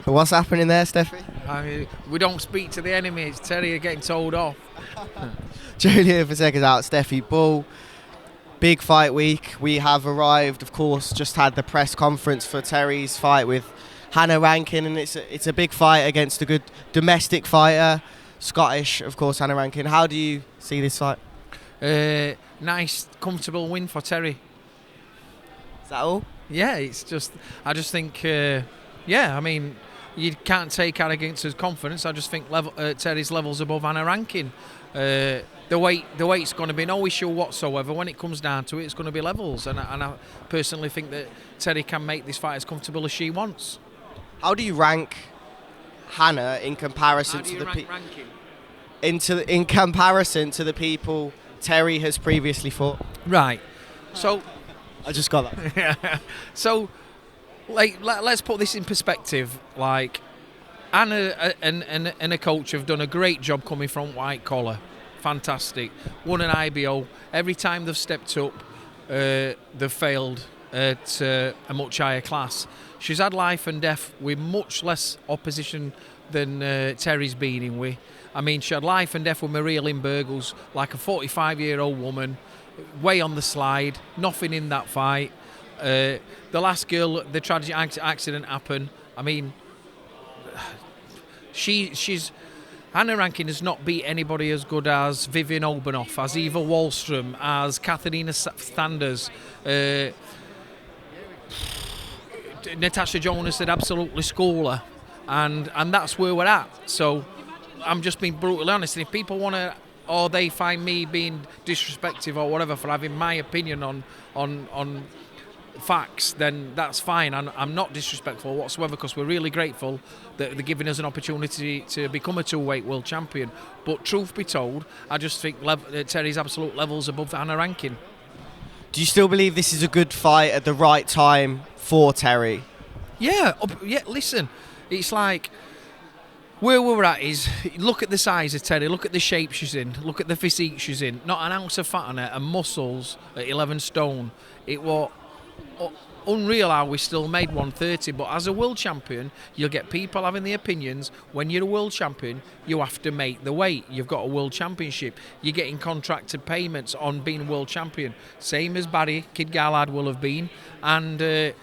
What's happening there, Stefy? I mean, we don't speak to the enemy. It's Terri getting told off. Joe Leigh for SecondsOut, Stefy Bull. Big fight week. We have arrived, of course, just had the press conference for Terri's fight with Hannah Rankin, and it's a big fight against a good domestic fighter, Scottish, of course, Hannah Rankin. How do you see this fight? Nice, comfortable win for Terri. Is that all? Yeah, I just think, I mean, you can't take arrogance as confidence. I just think Terri's levels above Hannah Rankin. The weight's going to be no issue whatsoever. When it comes down to it, it's going to be levels, and I personally think that Terri can make this fight as comfortable as she wants. How do you rank Hannah in comparison to the in comparison to the people Terri has previously fought? Right. So I just got that. So, like, let's put this in perspective. Like, Anna and a coach have done a great job coming from white collar. Fantastic. Won an IBO. Every time they've stepped up, they've failed at a much higher class. She's had life and death with much less opposition than Terri's been in with. I mean, she had life and death with Maria Lindbergh, who's like a 45-year-old woman, way on the slide, nothing in that fight. The last girl, the tragic accident happened. I mean, she's Hannah Rankin has not beat anybody as good as Vivian Obanoff, as Eva Wallström, as Katharina Sanders. Natasha Jonas had absolutely school her, and that's where we're at. So I'm just being brutally honest, and if people want to, or they find me being disrespectful or whatever for having my opinion on facts, then that's fine. I'm not disrespectful whatsoever, because we're really grateful that they're giving us an opportunity to become a two-weight world champion. But truth be told, I just think Terri's absolute levels above Hannah Rankin. Do you still believe this is a good fight at the right time for Terri? Yeah, listen, it's like where we're at is, look at the size of Terri, look at the shape she's in, look at the physique she's in, not an ounce of fat on her, and muscles at 11 stone. It was unreal how we still made 130, but as a world champion, you'll get people having the opinions. When you're a world champion, you have to make the weight. You've got a world championship. You're getting contracted payments on being world champion, same as Barry Kid Galahad will have been, and it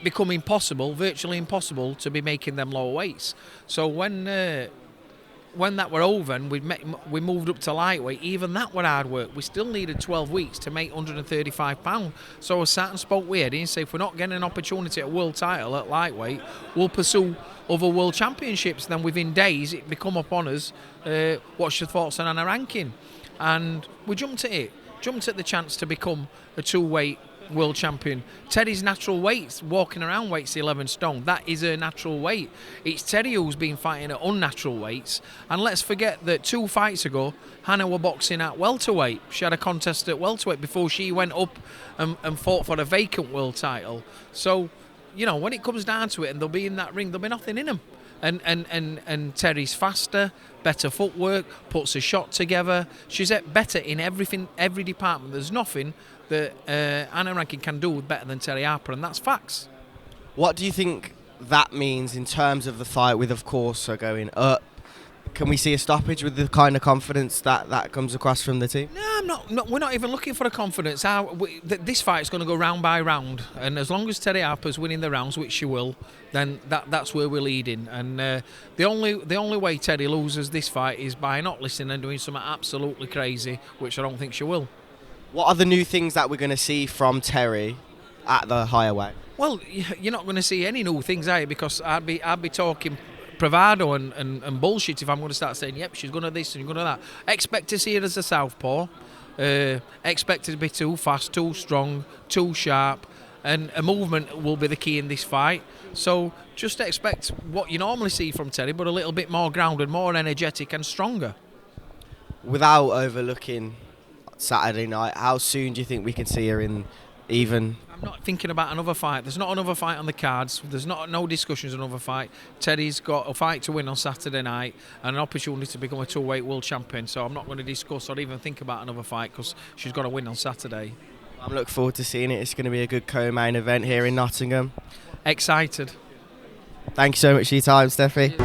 become impossible, virtually impossible, to be making them lower weights. So when that were over and we moved up to lightweight, even that were hard work. We still needed 12 weeks to make £135. So I sat and spoke with Eddie and said, if we're not getting an opportunity at world title at lightweight, we'll pursue other world championships. Then within days, it become upon us, what's your thoughts on Hannah Rankin? And we jumped at it, jumped at the chance to become a two-weight world champion. Terri's natural weight, walking around weight's 11 stone. That is her natural weight. It's Terri who's been fighting at unnatural weights. And let's forget that 2 fights ago, Hannah were boxing at welterweight. She had a contest at welterweight before she went up and fought for a vacant world title. So, you know, when it comes down to it and they'll be in that ring, there'll be nothing in them. And Terri's faster, better footwork, puts a shot together. She's better in everything, every department. There's nothing that Hannah Rankin can do better than Terri Harper, and that's facts. What do you think that means in terms of the fight, with, of course, her going up? Can we see a stoppage with the kind of confidence that comes across from the team? No, we're not even looking for a confidence. This fight is going to go round by round, and as long as Terri Harper's winning the rounds, which she will, then that's where we're leading. And the only way Terri loses this fight is by not listening and doing something absolutely crazy, which I don't think she will. What are the new things that we're going to see from Terri at the higher weight? Well, you're not going to see any new things, are you? Because I'd be talking bravado and bullshit if I'm going to start saying, yep, she's going to this and you're going to that. Expect to see her as a southpaw. Expect her to be too fast, too strong, too sharp, and a movement will be the key in this fight. So just expect what you normally see from Terri, but a little bit more grounded, more energetic and stronger. Without overlooking Saturday night, how soon do you think we can see her in even? I'm not thinking about another fight. There's not another fight on the cards. There's no discussions on another fight. Terri's got a fight to win on Saturday night and an opportunity to become a two-weight world champion. So I'm not going to discuss or even think about another fight because she's got to win on Saturday. I'm looking forward to seeing it. It's going to be a good co-main event here in Nottingham. Excited. Thank you so much for your time, Stefy.